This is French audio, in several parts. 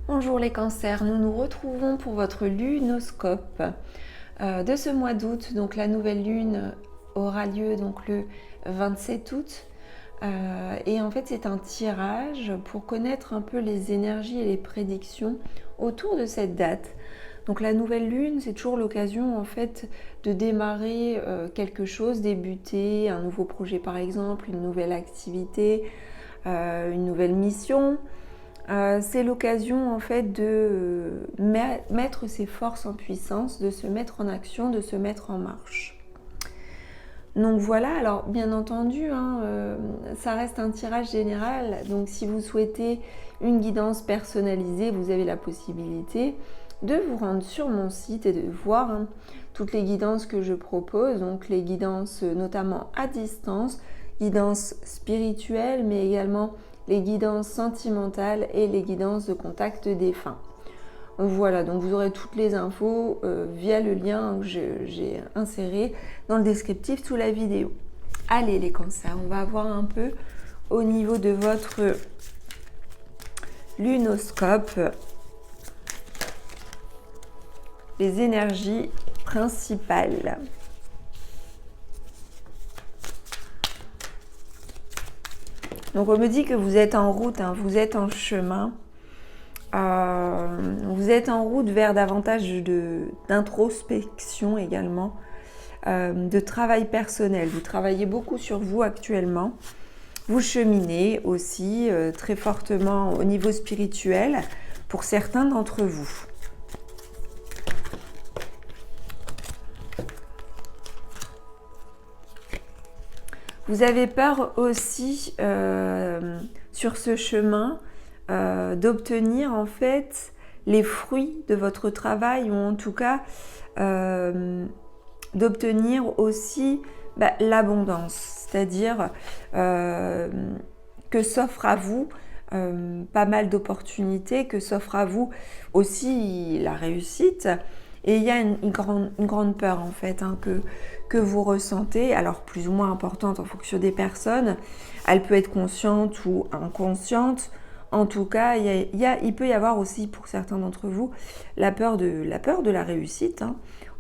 Bonjour les cancers, nous nous retrouvons pour votre lunoscope de ce mois d'août. Donc la nouvelle lune aura lieu donc le 27 août. Et en fait c'est un tirage pour connaître un peu les énergies et les prédictions autour de cette date. Donc la nouvelle lune, c'est toujours l'occasion en fait de démarrer quelque chose, débuter un nouveau projet par exemple, une nouvelle activité, une nouvelle mission. C'est l'occasion en fait de mettre ses forces en puissance, de se mettre en action, de se mettre en marche. Donc voilà, alors bien entendu, ça reste un tirage général, donc si vous souhaitez une guidance personnalisée, vous avez la possibilité de vous rendre sur mon site et de voir toutes les guidances que je propose, donc les guidances notamment à distance, guidances spirituelles, mais également les guidances sentimentales et les guidances de contact défunt. Voilà, donc vous aurez toutes les infos via le lien que j'ai inséré dans le descriptif sous la vidéo. Allez les cancers, on va voir un peu au niveau de votre lunoscope les énergies principales. Donc on me dit que vous êtes en route, vous êtes en chemin. Vous êtes en route vers davantage d'introspection également, de travail personnel. Vous travaillez beaucoup sur vous actuellement. Vous cheminez aussi très fortement au niveau spirituel pour certains d'entre vous. Vous avez peur aussi sur ce chemin d'obtenir en fait les fruits de votre travail ou en tout cas d'obtenir aussi l'abondance, c'est-à-dire que s'offre à vous pas mal d'opportunités, que s'offre à vous aussi la réussite. Et il y a une grande peur en fait que vous ressentez, alors plus ou moins importante en fonction des personnes. Elle peut être consciente ou inconsciente. En tout cas, il peut y avoir aussi pour certains d'entre vous la peur de la réussite,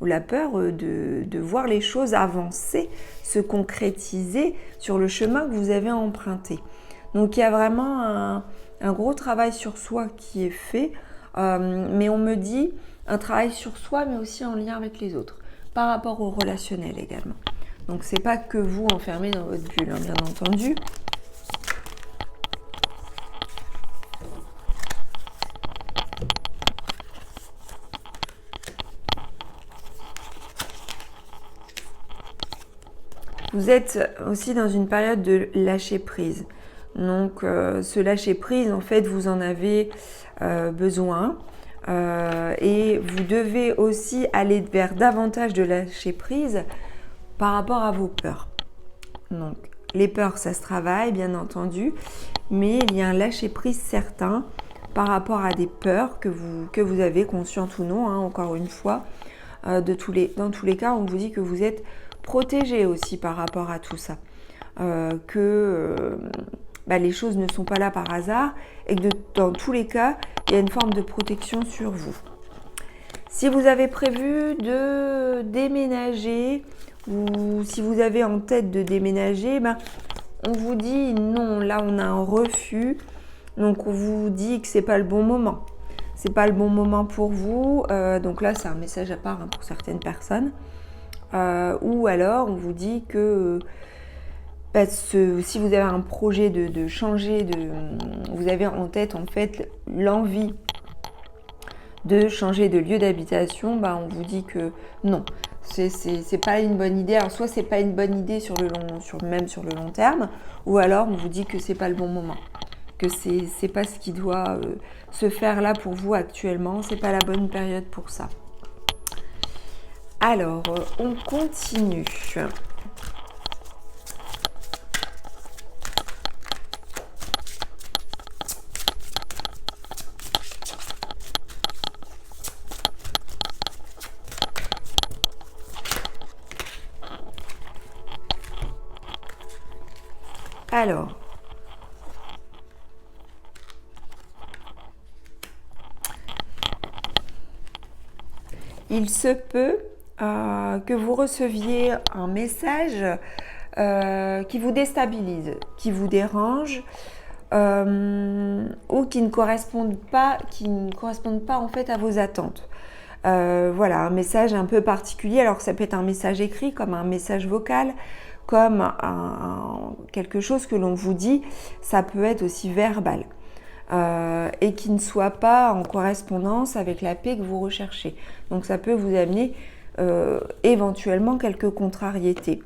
ou la peur de voir les choses avancer, se concrétiser sur le chemin que vous avez emprunté. Donc il y a vraiment un gros travail sur soi qui est fait, mais on me dit un travail sur soi, mais aussi en lien avec les autres, par rapport au relationnel également. Donc c'est pas que vous enfermé dans votre bulle, bien entendu. Vous êtes aussi dans une période de lâcher prise. Donc ce lâcher prise, en fait, vous en avez besoin. Et vous devez aussi aller vers davantage de lâcher prise par rapport à vos peurs. Donc les peurs, ça se travaille bien entendu, mais il y a un lâcher prise certain par rapport à des peurs que vous avez, conscientes ou non, encore une fois. Dans tous les cas, on vous dit que vous êtes protégé aussi par rapport à tout ça. Les choses ne sont pas là par hasard et que dans tous les cas, il y a une forme de protection sur vous. Si vous avez prévu de déménager ou si vous avez en tête de déménager, on vous dit non, là on a un refus, donc on vous dit que c'est pas le bon moment. C'est pas le bon moment pour vous, donc là c'est un message à part pour certaines personnes. Ou alors on vous dit que si vous avez un projet de changer, vous avez en tête en fait l'envie de changer de lieu d'habitation, on vous dit que non, c'est pas une bonne idée. Alors soit c'est pas une bonne idée même sur le long terme, ou alors on vous dit que c'est pas le bon moment, que c'est pas ce qui doit se faire là pour vous actuellement, c'est pas la bonne période pour ça. Alors, on continue. Alors, il se peut que vous receviez un message qui vous déstabilise, qui vous dérange ou qui ne correspondent pas en fait à vos attentes. Voilà, un message un peu particulier. Alors ça peut être un message écrit, comme un message vocal, comme quelque chose que l'on vous dit. Ça peut être aussi verbal et qui ne soit pas en correspondance avec la paix que vous recherchez. Donc ça peut vous amener éventuellement quelques contrariétés.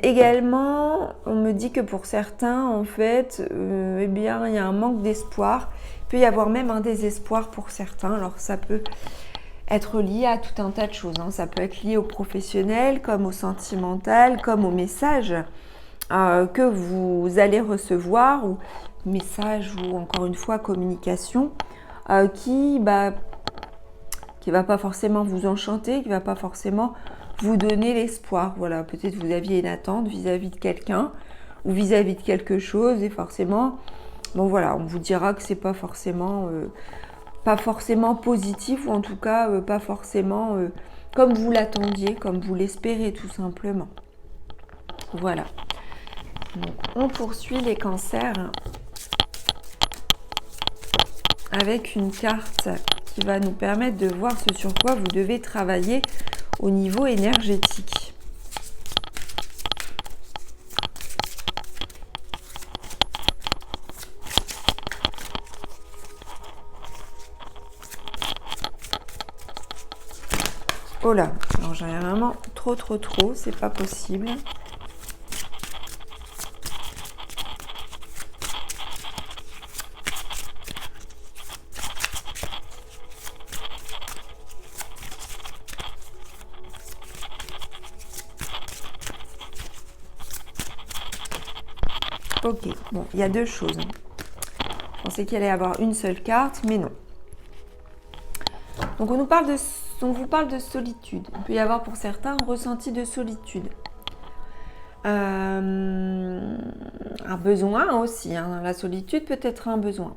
Également, on me dit que pour certains, en fait, eh bien, il y a un manque d'espoir. Il peut y avoir même un désespoir pour certains. Alors, ça peut être lié à tout un tas de choses. Ça peut être lié au professionnel, comme au sentimental, comme au message que vous allez recevoir, ou message, ou encore une fois, communication, qui va pas forcément vous enchanter, qui va pas forcément vous donner l'espoir. Voilà, peut-être vous aviez une attente vis-à-vis de quelqu'un ou vis-à-vis de quelque chose et forcément, bon voilà, on vous dira que c'est pas forcément positif ou en tout cas pas forcément comme vous l'attendiez, comme vous l'espérez tout simplement. Voilà. Donc, on poursuit les cancers avec une carte qui va nous permettre de voir ce sur quoi vous devez travailler au niveau énergétique. Oh là, alors j'en ai vraiment trop, c'est pas possible. Ok, bon, il y a deux choses. Je pensais qu'il allait y avoir une seule carte, mais non. Donc on vous parle de solitude. Il peut y avoir pour certains un ressenti de solitude. Un besoin aussi. La solitude peut être un besoin.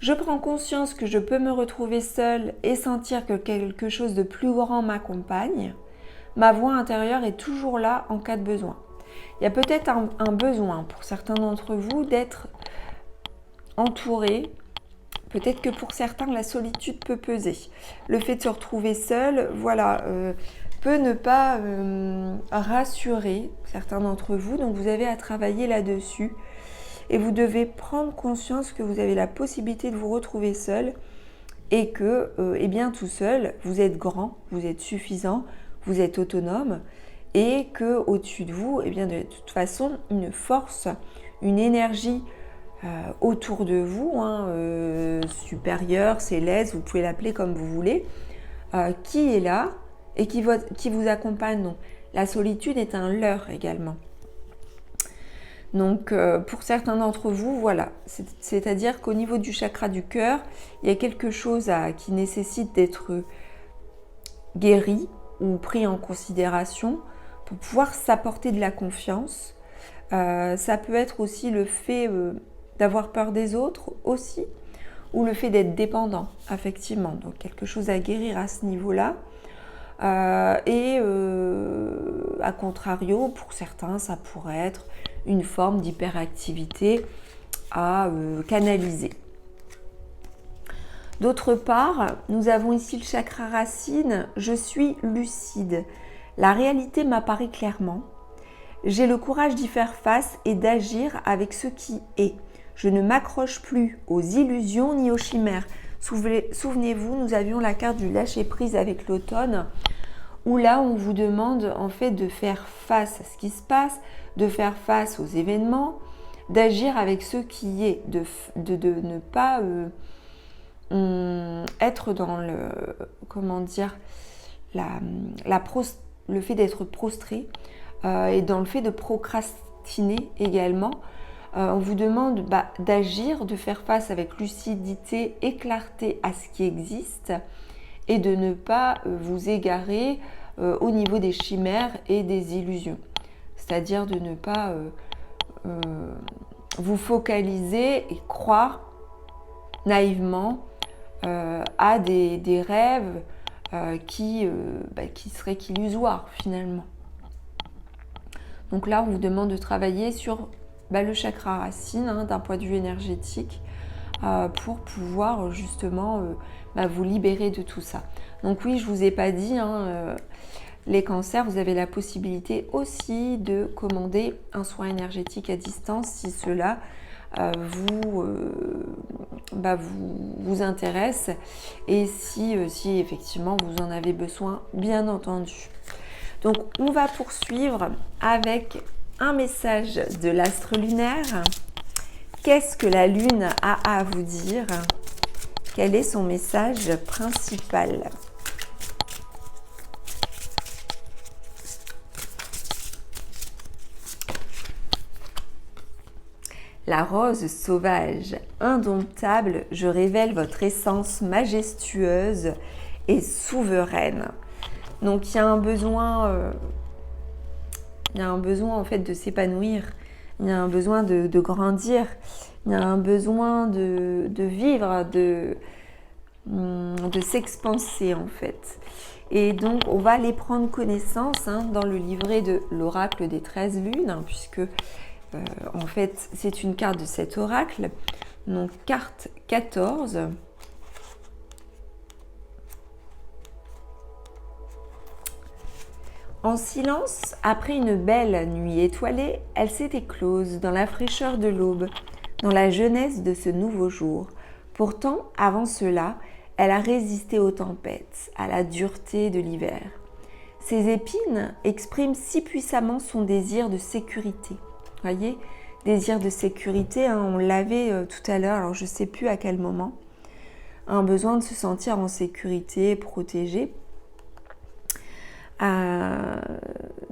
Je prends conscience que je peux me retrouver seule et sentir que quelque chose de plus grand m'accompagne. Ma voix intérieure est toujours là en cas de besoin. Il y a peut-être un besoin pour certains d'entre vous d'être entouré. Peut-être que pour certains, la solitude peut peser. Le fait de se retrouver seul, voilà, peut ne pas rassurer certains d'entre vous. Donc, vous avez à travailler là-dessus. Et vous devez prendre conscience que vous avez la possibilité de vous retrouver seul et que, eh bien, tout seul, vous êtes grand, vous êtes suffisant, vous êtes autonome et que au-dessus de vous, eh bien, de toute façon, une force, une énergie autour de vous, supérieure, céleste, vous pouvez l'appeler comme vous voulez, qui est là et qui vous accompagne. Donc, la solitude est un leurre également. Donc, pour certains d'entre vous, voilà, c'est-à-dire qu'au niveau du chakra du cœur, il y a quelque chose qui nécessite d'être guéri ou pris en considération pour pouvoir s'apporter de la confiance. Ça peut être aussi le fait d'avoir peur des autres aussi, ou le fait d'être dépendant, effectivement. Donc, quelque chose à guérir à ce niveau-là. À contrario, pour certains, ça pourrait être une forme d'hyperactivité à canaliser. D'autre part, nous avons ici le chakra racine. Je suis lucide. La réalité m'apparaît clairement. J'ai le courage d'y faire face et d'agir avec ce qui est. Je ne m'accroche plus aux illusions ni aux chimères. Souvenez-vous, nous avions la carte du lâcher-prise avec l'automne, où là, on vous demande en fait de faire face à ce qui se passe, de faire face aux événements, d'agir avec ce qui est, de ne pas être dans le, comment dire, le fait d'être prostré et dans le fait de procrastiner également. On vous demande d'agir, de faire face avec lucidité et clarté à ce qui existe et de ne pas vous égarer au niveau des chimères et des illusions. C'est-à-dire de ne pas vous focaliser et croire naïvement à des rêves qui serait qu'illusoire finalement. Donc là, on vous demande de travailler sur le chakra racine d'un point de vue énergétique pour pouvoir justement vous libérer de tout ça. Donc oui, je ne vous ai pas dit, les cancers, vous avez la possibilité aussi de commander un soin énergétique à distance si cela vous intéresse et si effectivement vous en avez besoin, bien entendu. Donc on va poursuivre avec un message de l'astre lunaire. Qu'est-ce que la Lune a à vous dire? Quel est son message principal? La rose sauvage, indomptable, je révèle votre essence majestueuse et souveraine. Donc il y a un besoin, en fait de s'épanouir, il y a un besoin de grandir, il y a un besoin de vivre, de s'expanser en fait. Et donc on va aller prendre connaissance dans le livret de l'oracle des 13 lunes, puisque en fait c'est une carte de cet oracle, donc carte 14. En silence, après une belle nuit étoilée, elle s'est éclose dans la fraîcheur de l'aube, dans la jeunesse de ce nouveau jour. Pourtant, avant cela, elle a résisté aux tempêtes, à la dureté de l'hiver. Ses épines expriment si puissamment son désir de sécurité. Voyez, désir de sécurité, on l'avait tout à l'heure, alors je ne sais plus à quel moment. Un besoin de se sentir en sécurité, protégé.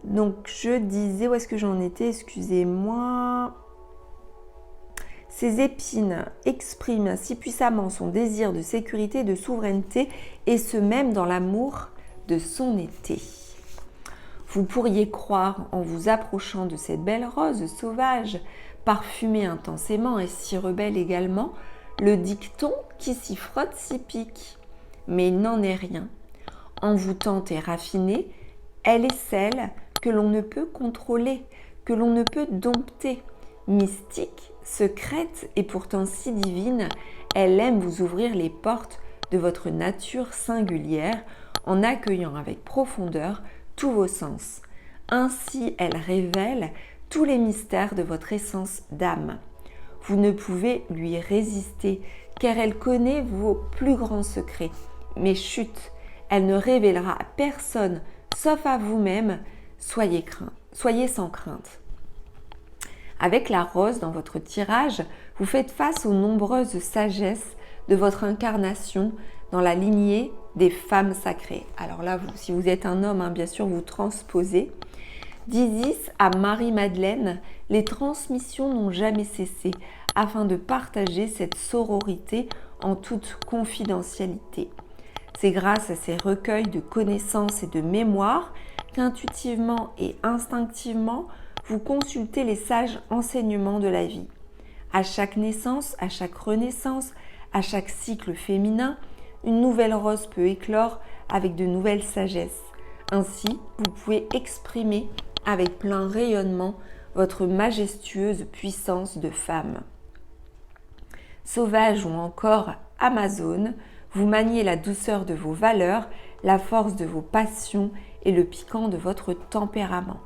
Donc je disais, où est-ce que j'en étais? Excusez-moi. Ces épines expriment si puissamment son désir de sécurité et de souveraineté, et ce même dans l'amour de son été. Vous pourriez croire, en vous approchant de cette belle rose sauvage, parfumée intensément et si rebelle également, le dicton qui s'y frotte s'y pique. Mais il n'en est rien. Envoûtante et raffinée, elle est celle que l'on ne peut contrôler, que l'on ne peut dompter. Mystique, secrète et pourtant si divine, elle aime vous ouvrir les portes de votre nature singulière en accueillant avec profondeur tous vos sens. Ainsi, elle révèle tous les mystères de votre essence d'âme. Vous ne pouvez lui résister car elle connaît vos plus grands secrets. Mais chut, elle ne révélera à personne sauf à vous-même. Soyez sans crainte. Avec la rose dans votre tirage, vous faites face aux nombreuses sagesses de votre incarnation dans la lignée des femmes sacrées. Alors là, si vous êtes un homme, bien sûr, vous transposez. D'Isis à Marie-Madeleine, les transmissions n'ont jamais cessé afin de partager cette sororité en toute confidentialité. C'est grâce à ces recueils de connaissances et de mémoires qu'intuitivement et instinctivement, vous consultez les sages enseignements de la vie. À chaque naissance, à chaque renaissance, à chaque cycle féminin, une nouvelle rose peut éclore avec de nouvelles sagesses. Ainsi, vous pouvez exprimer avec plein rayonnement votre majestueuse puissance de femme. Sauvage ou encore amazone, vous maniez la douceur de vos valeurs, la force de vos passions et le piquant de votre tempérament.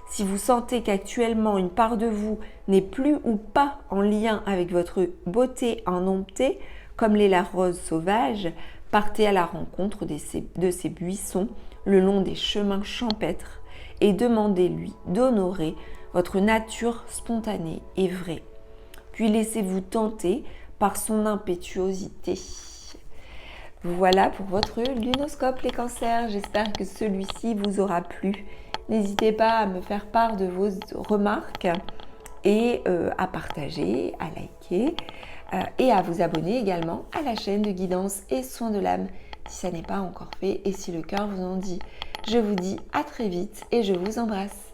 Si vous sentez qu'actuellement une part de vous n'est plus ou pas en lien avec votre beauté indomptée, comme l'est la rose sauvage, partez à la rencontre de ces buissons le long des chemins champêtres et demandez-lui d'honorer votre nature spontanée et vraie. Puis laissez-vous tenter par son impétuosité. Voilà pour votre lunoscope les cancers. J'espère que celui-ci vous aura plu. N'hésitez pas à me faire part de vos remarques et à partager, à liker et à vous abonner également à la chaîne de guidance et soins de l'âme si ça n'est pas encore fait et si le cœur vous en dit. Je vous dis à très vite et je vous embrasse.